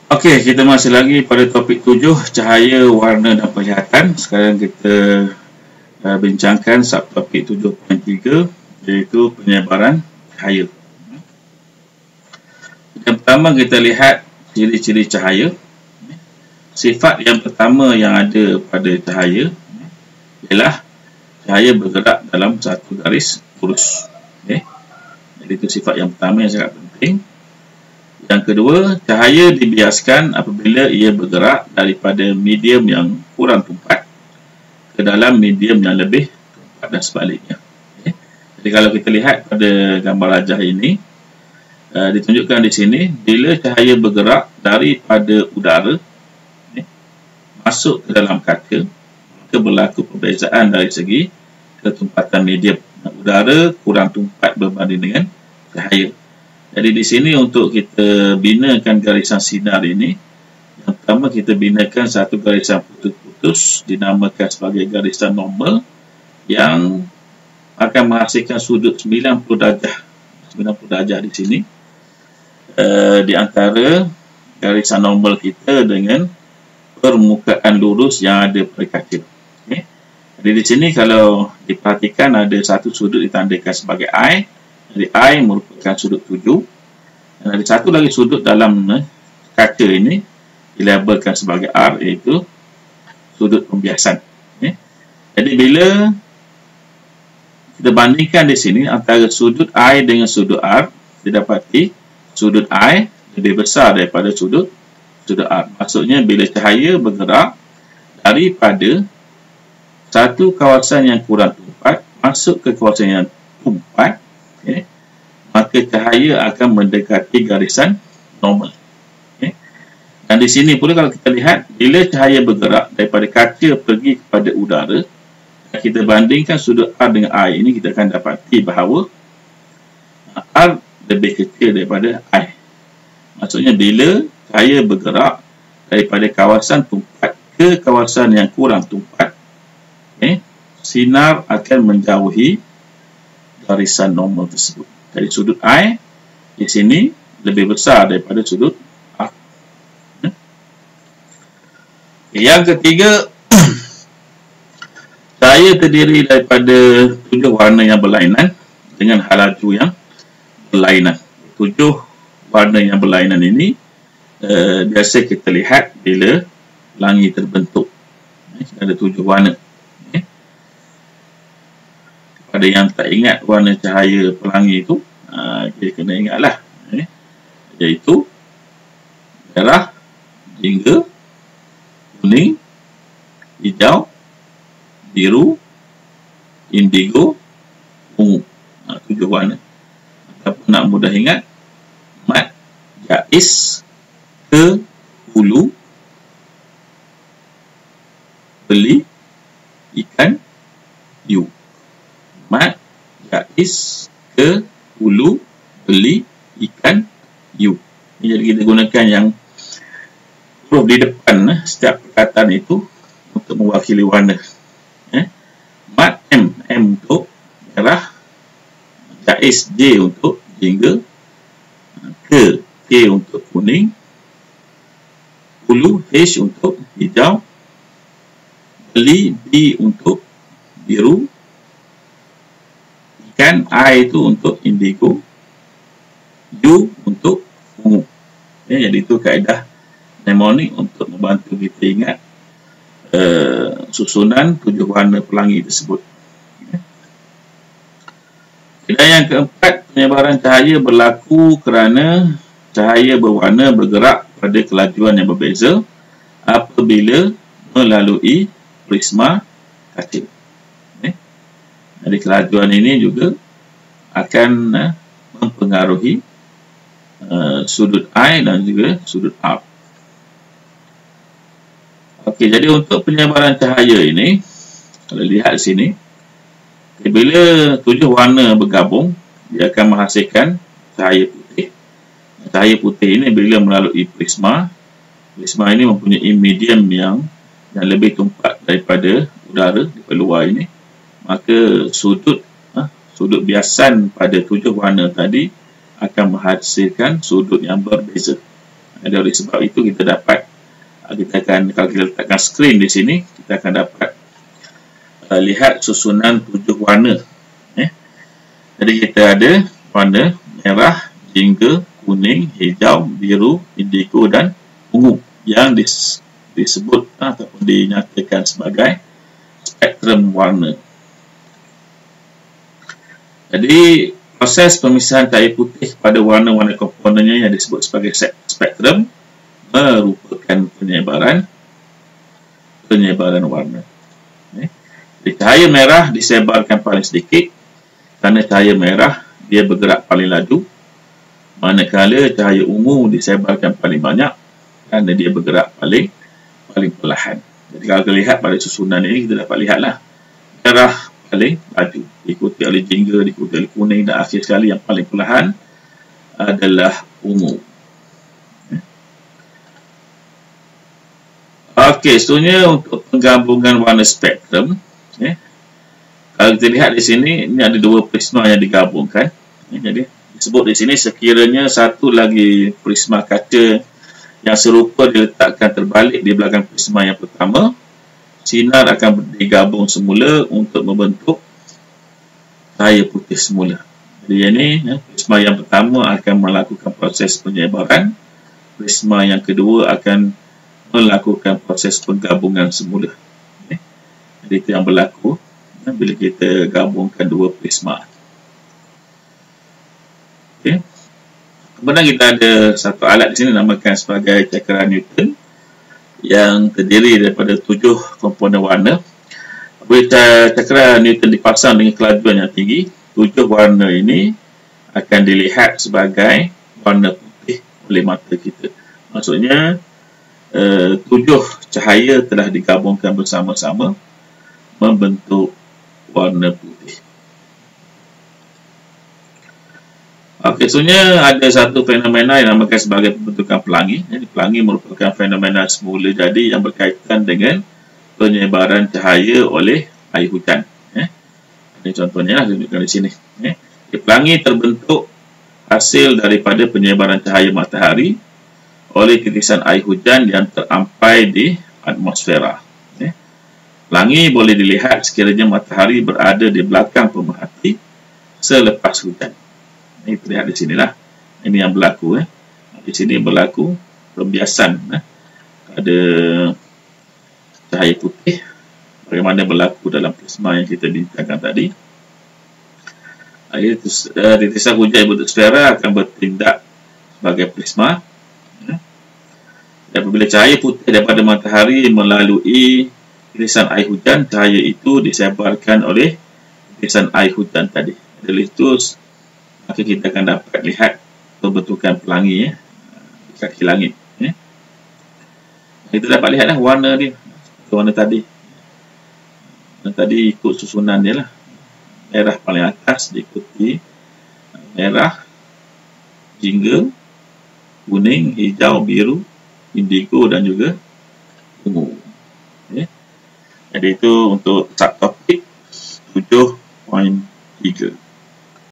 Okey, kita masih lagi pada topik 7, cahaya, warna dan penglihatan. Sekarang kita bincangkan subtopik 7.3, iaitu penyebaran cahaya. Yang pertama kita lihat ciri-ciri cahaya. Sifat yang pertama yang ada pada cahaya ialah cahaya bergerak dalam satu garis lurus. Okay. Jadi itu sifat yang pertama yang sangat penting. Yang kedua, cahaya dibiaskan apabila ia bergerak daripada medium yang kurang tumpat ke dalam medium yang lebih tumpat dan sebaliknya. Okay. Jadi kalau kita lihat pada gambar rajah ini, ditunjukkan di sini, bila cahaya bergerak daripada udara masuk ke dalam kaca, maka berlaku perbezaan dari segi ketumpatan medium. Udara kurang tumpat berbanding dengan cahaya. Jadi di sini untuk kita binakan garisan sinar ini, yang pertama kita binakan satu garisan putus-putus dinamakan sebagai garisan normal yang akan menghasilkan sudut 90 darjah di sini di antara garisan normal kita dengan permukaan lurus yang ada pada kaca. Okay. Jadi di sini kalau diperhatikan ada satu sudut ditandakan sebagai I. Jadi I merupakan sudut 7. Dan ada satu lagi sudut dalam kaca ini dilabelkan sebagai R, iaitu sudut pembiasan. Okay. Jadi bila kita bandingkan di sini antara sudut I dengan sudut R, didapati sudut I lebih besar daripada sudut R. Maksudnya bila cahaya bergerak daripada satu kawasan yang kurang tumpat masuk ke kawasan yang tumpat, okay, maka cahaya akan mendekati garisan normal. Okay. Dan di sini pula kalau kita lihat, bila cahaya bergerak daripada kaca pergi kepada udara, kita bandingkan sudut R dengan I ini, kita akan dapati bahawa R lebih kecil daripada I. Maksudnya bila cahaya bergerak daripada kawasan tumpat ke kawasan yang kurang tumpat, okay, sinar akan menjauhi garisan normal tersebut. Jadi sudut I di sini lebih besar daripada sudut R. Yang ketiga, cahaya terdiri daripada 7 warna yang berlainan dengan halaju yang berlainan. 7 warna yang berlainan ini biasa kita lihat bila pelangi terbentuk. Ada 7 warna. Pada yang tak ingat warna cahaya pelangi itu, kita kena ingatlah, iaitu merah, jingga, kuning, hijau, biru, indigo, ungu. 7 warna. Ataupun nak mudah ingat, mat, jais, ke, hulu, beli, ikan, yu. Mat, jais, ke, hulu, beli, ikan, yu. Jadi kita gunakan yang huruf di depan setiap perkataan itu untuk mewakili warna. Mat, M untuk merah, jais, J untuk jingga, ke, K untuk kuning, hulu, H untuk hijau, beli, B untuk biru, ikan, I itu untuk indigo, U untuk ungu. Jadi itu kaedah mnemonik untuk membantu kita ingat susunan 7 warna pelangi tersebut. Dan yang keempat, penyebaran cahaya berlaku kerana cahaya berwarna bergerak pada kelajuan yang berbeza apabila melalui prisma kaca. Jadi kelajuan ini juga akan mempengaruhi sudut I dan juga sudut R. Okey, jadi untuk penyebaran cahaya ini, kalau lihat sini, bila 7 warna bergabung, dia akan menghasilkan cahaya putih. Cahaya putih ini bila melalui prisma ini mempunyai medium yang lebih tumpat daripada udara di luar ini, maka sudut biasan pada 7 warna tadi akan menghasilkan sudut yang berbeza. Jadi oleh sebab itu kita dapat, kalau kita letakkan skrin di sini, kita akan dapat lihat susunan 7 warna. Jadi kita ada warna merah, jingga, kuning, hijau, biru, indigo dan ungu yang disebut ataupun dinyatakan sebagai spektrum warna. Jadi proses pemisahan cahaya putih pada warna-warna komponennya yang disebut sebagai spektrum merupakan penyebaran warna. Jadi cahaya merah disebarkan paling sedikit kerana cahaya merah dia bergerak paling laju, manakala cahaya ungu disebarkan paling banyak kerana dia bergerak paling perlahan. Jadi kalau kita lihat pada susunan ini, kita dapat lihatlah merah paling laju, diikuti oleh jingga, diikuti oleh kuning, dan akhir sekali yang paling perlahan adalah ungu. Okey, seterusnya untuk penggabungan warna spektrum. Kalau kita lihat di sini, ini ada 2 prisma yang digabungkan. Jadi disebut di sini sekiranya satu lagi prisma kaca yang serupa diletakkan terbalik di belakang prisma yang pertama, sinar akan digabung semula untuk membentuk cahaya putih semula. Jadi ini prisma yang pertama akan melakukan proses penyebaran, prisma yang kedua akan melakukan proses penggabungan semula. Jadi itu yang berlaku bila kita gabungkan 2 prisma. Okay. Kemudian kita ada satu alat di sini namakan sebagai cakera Newton yang terdiri daripada 7 komponen warna. Bila cakera Newton dipasang dengan kelajuan yang tinggi, 7 warna ini akan dilihat sebagai warna putih oleh mata kita. Maksudnya 7 cahaya telah digabungkan bersama-sama membentuk warna putih. Okey, sebenarnya ada satu fenomena yang dinamakan sebagai pembentukan pelangi. Jadi pelangi merupakan fenomena semula jadi yang berkaitan dengan penyebaran cahaya oleh air hujan. Ini contohnya lah, tunjukkan di sini. Pelangi terbentuk hasil daripada penyebaran cahaya matahari oleh titisan air hujan yang terampai di atmosfera. Pelangi boleh dilihat sekiranya matahari berada di belakang pemerhati selepas hujan. Ini terlihat di sinilah. Ini yang berlaku. Di sini berlaku pembiasan. Ada cahaya putih. Bagaimana berlaku dalam prisma yang kita bincangkan tadi. Titisan hujan berbentuk sfera akan bertindak sebagai prisma. Dan apabila cahaya putih daripada matahari melalui titisan air hujan, cahaya itu disebarkan oleh titisan air hujan tadi. Dari itu, maka kita akan dapat lihat pembentukan pelangi di kaki langit. Kita dapat lihatlah warna dia, warna tadi. Warna tadi ikut susunan dia lah. Merah paling atas diikuti merah, jingga, kuning, hijau, biru, indigo dan juga ungu. Jadi itu untuk subtopik 7.3.